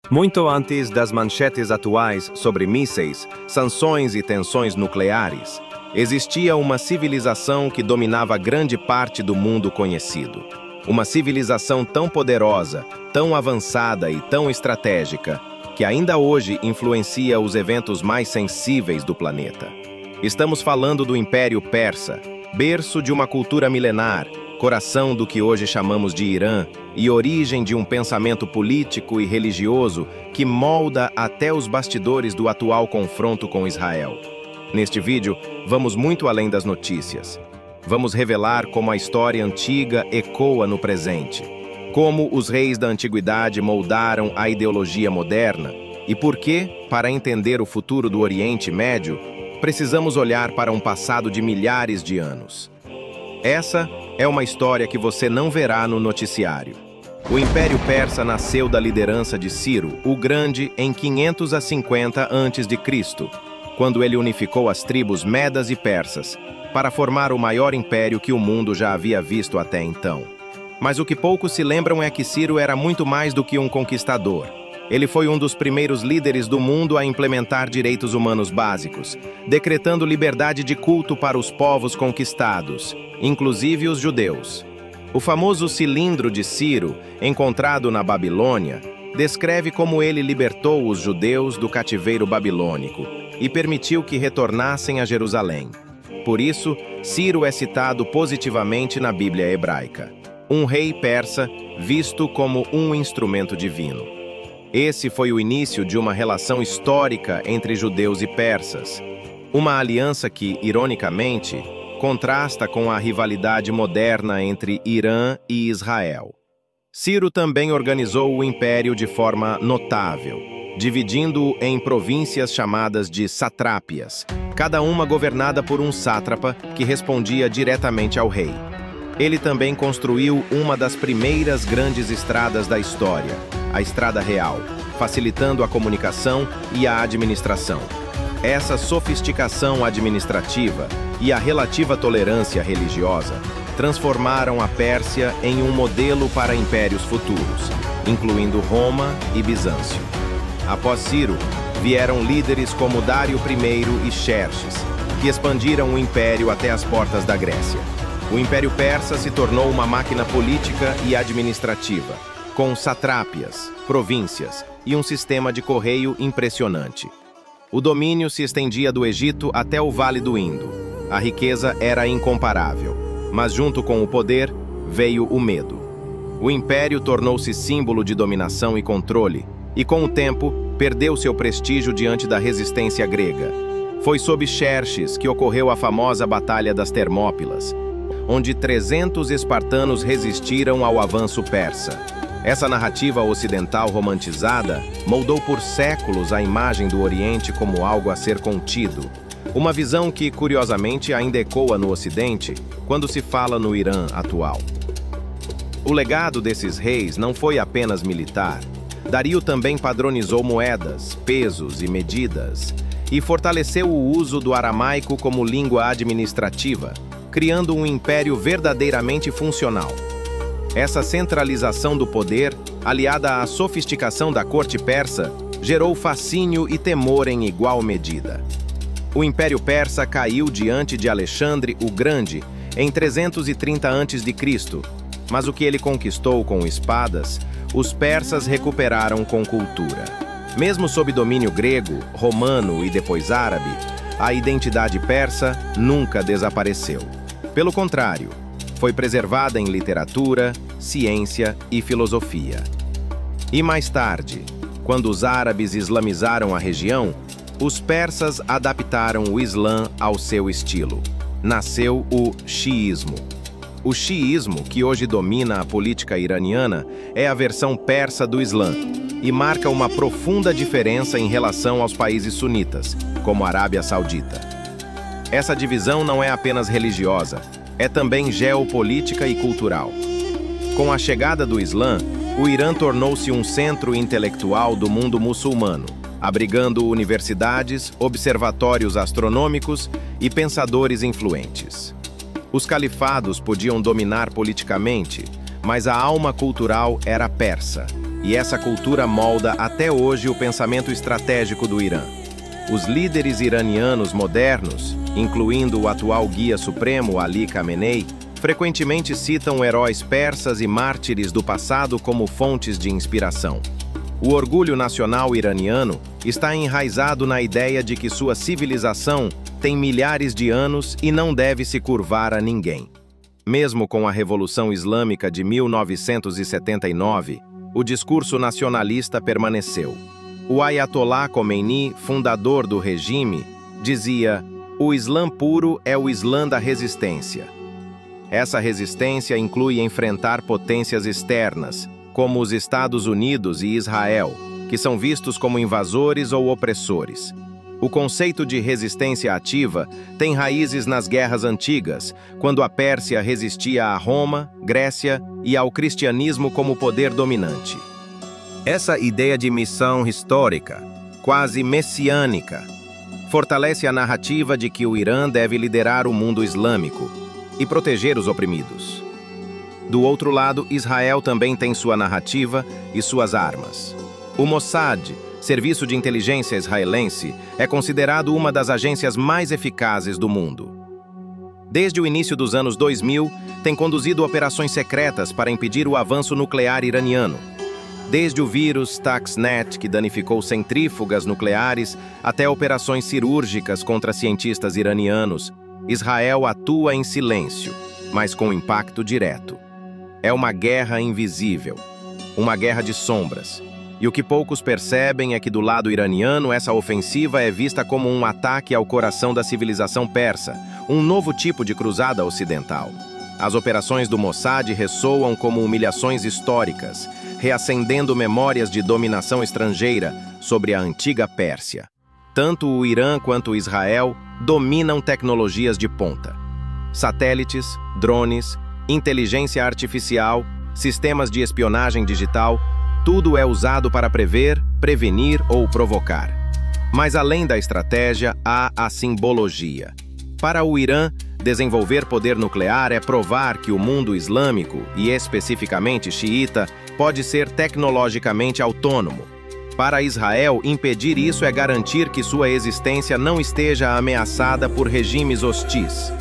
Muito antes das manchetes atuais sobre mísseis, sanções e tensões nucleares, existia uma civilização que dominava grande parte do mundo conhecido. Uma civilização tão poderosa, tão avançada e tão estratégica, que ainda hoje influencia os eventos mais sensíveis do planeta. Estamos falando do Império Persa, berço de uma cultura milenar, coração do que hoje chamamos de Irã e origem de um pensamento político e religioso que molda até os bastidores do atual confronto com Israel. Neste vídeo, vamos muito além das notícias. Vamos revelar como a história antiga ecoa no presente, como os reis da antiguidade moldaram a ideologia moderna e por que, para entender o futuro do Oriente Médio, precisamos olhar para um passado de milhares de anos. Essa é uma história que você não verá no noticiário. O Império Persa nasceu da liderança de Ciro, o Grande, em 550 a.C., quando ele unificou as tribos medas e persas, para formar o maior império que o mundo já havia visto até então. Mas o que poucos se lembram é que Ciro era muito mais do que um conquistador. Ele foi um dos primeiros líderes do mundo a implementar direitos humanos básicos, decretando liberdade de culto para os povos conquistados, inclusive os judeus. O famoso cilindro de Ciro, encontrado na Babilônia, descreve como ele libertou os judeus do cativeiro babilônico e permitiu que retornassem a Jerusalém. Por isso, Ciro é citado positivamente na Bíblia hebraica. Um rei persa visto como um instrumento divino. Esse foi o início de uma relação histórica entre judeus e persas. Uma aliança que, ironicamente, contrasta com a rivalidade moderna entre Irã e Israel. Ciro também organizou o império de forma notável, dividindo-o em províncias chamadas de satrápias, cada uma governada por um sátrapa que respondia diretamente ao rei. Ele também construiu uma das primeiras grandes estradas da história, a Estrada Real, facilitando a comunicação e a administração. Essa sofisticação administrativa e a relativa tolerância religiosa transformaram a Pérsia em um modelo para impérios futuros, incluindo Roma e Bizâncio. Após Ciro, vieram líderes como Dário I e Xerxes, que expandiram o império até as portas da Grécia. O Império Persa se tornou uma máquina política e administrativa, com satrápias, províncias e um sistema de correio impressionante. O domínio se estendia do Egito até o Vale do Indo. A riqueza era incomparável, mas junto com o poder veio o medo. O império tornou-se símbolo de dominação e controle, e com o tempo perdeu seu prestígio diante da resistência grega. Foi sob Xerxes que ocorreu a famosa Batalha das Termópilas, onde 300 espartanos resistiram ao avanço persa. Essa narrativa ocidental romantizada moldou por séculos a imagem do Oriente como algo a ser contido. Uma visão que, curiosamente, ainda ecoa no Ocidente quando se fala no Irã atual. O legado desses reis não foi apenas militar. Dario também padronizou moedas, pesos e medidas, e fortaleceu o uso do aramaico como língua administrativa, criando um império verdadeiramente funcional. Essa centralização do poder, aliada à sofisticação da corte persa, gerou fascínio e temor em igual medida. O Império Persa caiu diante de Alexandre o Grande em 330 a.C., mas o que ele conquistou com espadas, os persas recuperaram com cultura. Mesmo sob domínio grego, romano e depois árabe, a identidade persa nunca desapareceu. Pelo contrário, foi preservada em literatura, ciência e filosofia. E mais tarde, quando os árabes islamizaram a região, os persas adaptaram o Islã ao seu estilo. Nasceu o xiismo. O xiismo, que hoje domina a política iraniana, é a versão persa do Islã e marca uma profunda diferença em relação aos países sunitas, como a Arábia Saudita. Essa divisão não é apenas religiosa, é também geopolítica e cultural. Com a chegada do Islã, o Irã tornou-se um centro intelectual do mundo muçulmano, abrigando universidades, observatórios astronômicos e pensadores influentes. Os califados podiam dominar politicamente, mas a alma cultural era persa. e essa cultura molda até hoje o pensamento estratégico do Irã. Os líderes iranianos modernos, incluindo o atual guia supremo Ali Khamenei, frequentemente citam heróis persas e mártires do passado como fontes de inspiração. O orgulho nacional iraniano está enraizado na ideia de que sua civilização tem milhares de anos e não deve se curvar a ninguém. Mesmo com a Revolução Islâmica de 1979, o discurso nacionalista permaneceu. O Ayatollah Khomeini, fundador do regime, dizia: "O Islã puro é o Islã da resistência." Essa resistência inclui enfrentar potências externas, como os Estados Unidos e Israel, que são vistos como invasores ou opressores. O conceito de resistência ativa tem raízes nas guerras antigas, quando a Pérsia resistia a Roma, Grécia e ao cristianismo como poder dominante. Essa ideia de missão histórica, quase messiânica, fortalece a narrativa de que o Irã deve liderar o mundo islâmico e proteger os oprimidos. Do outro lado, Israel também tem sua narrativa e suas armas. O Mossad, serviço de inteligência israelense, é considerado uma das agências mais eficazes do mundo. Desde o início dos anos 2000, tem conduzido operações secretas para impedir o avanço nuclear iraniano. Desde o vírus Stuxnet, que danificou centrífugas nucleares, até operações cirúrgicas contra cientistas iranianos, Israel atua em silêncio, mas com impacto direto. É uma guerra invisível, uma guerra de sombras. E o que poucos percebem é que do lado iraniano essa ofensiva é vista como um ataque ao coração da civilização persa, um novo tipo de cruzada ocidental. As operações do Mossad ressoam como humilhações históricas, reacendendo memórias de dominação estrangeira sobre a antiga Pérsia. Tanto o Irã quanto Israel dominam tecnologias de ponta. Satélites, drones, inteligência artificial, sistemas de espionagem digital, tudo é usado para prever, prevenir ou provocar. Mas além da estratégia, há a simbologia. Para o Irã, desenvolver poder nuclear é provar que o mundo islâmico, e especificamente xiita, pode ser tecnologicamente autônomo. Para Israel, impedir isso é garantir que sua existência não esteja ameaçada por regimes hostis.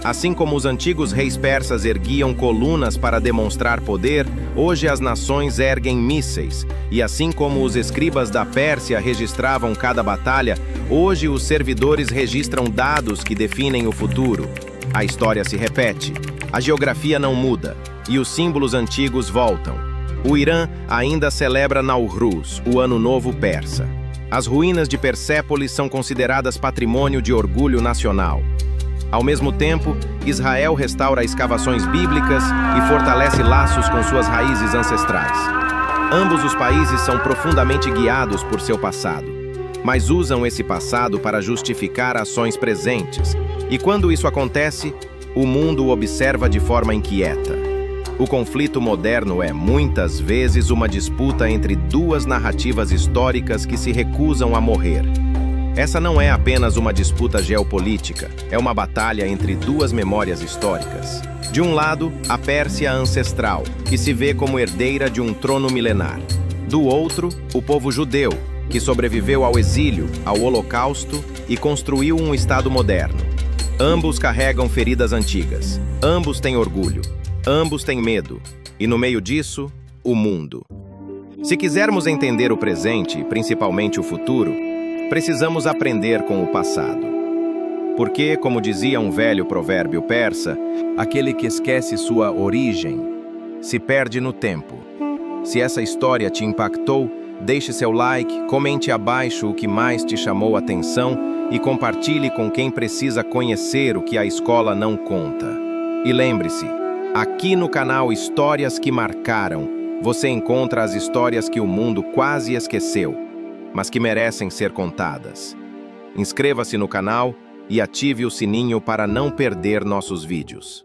Assim como os antigos reis persas erguiam colunas para demonstrar poder, hoje as nações erguem mísseis. E assim como os escribas da Pérsia registravam cada batalha, hoje os servidores registram dados que definem o futuro. A história se repete, a geografia não muda, e os símbolos antigos voltam. O Irã ainda celebra Nowruz, o Ano Novo Persa. As ruínas de Persépolis são consideradas patrimônio de orgulho nacional. Ao mesmo tempo, Israel restaura escavações bíblicas e fortalece laços com suas raízes ancestrais. Ambos os países são profundamente guiados por seu passado, mas usam esse passado para justificar ações presentes. E quando isso acontece, o mundo o observa de forma inquieta. O conflito moderno é, muitas vezes, uma disputa entre duas narrativas históricas que se recusam a morrer. Essa não é apenas uma disputa geopolítica, é uma batalha entre duas memórias históricas. De um lado, a Pérsia ancestral, que se vê como herdeira de um trono milenar. Do outro, o povo judeu, que sobreviveu ao exílio, ao Holocausto e construiu um Estado moderno. Ambos carregam feridas antigas, ambos têm orgulho, ambos têm medo, e no meio disso, o mundo. Se quisermos entender o presente, principalmente o futuro, precisamos aprender com o passado. Porque, como dizia um velho provérbio persa, aquele que esquece sua origem se perde no tempo. Se essa história te impactou, deixe seu like, comente abaixo o que mais te chamou a atenção e compartilhe com quem precisa conhecer o que a escola não conta. E lembre-se, aqui no canal Histórias que Marcaram, você encontra as histórias que o mundo quase esqueceu, mas que merecem ser contadas. Inscreva-se no canal e ative o sininho para não perder nossos vídeos.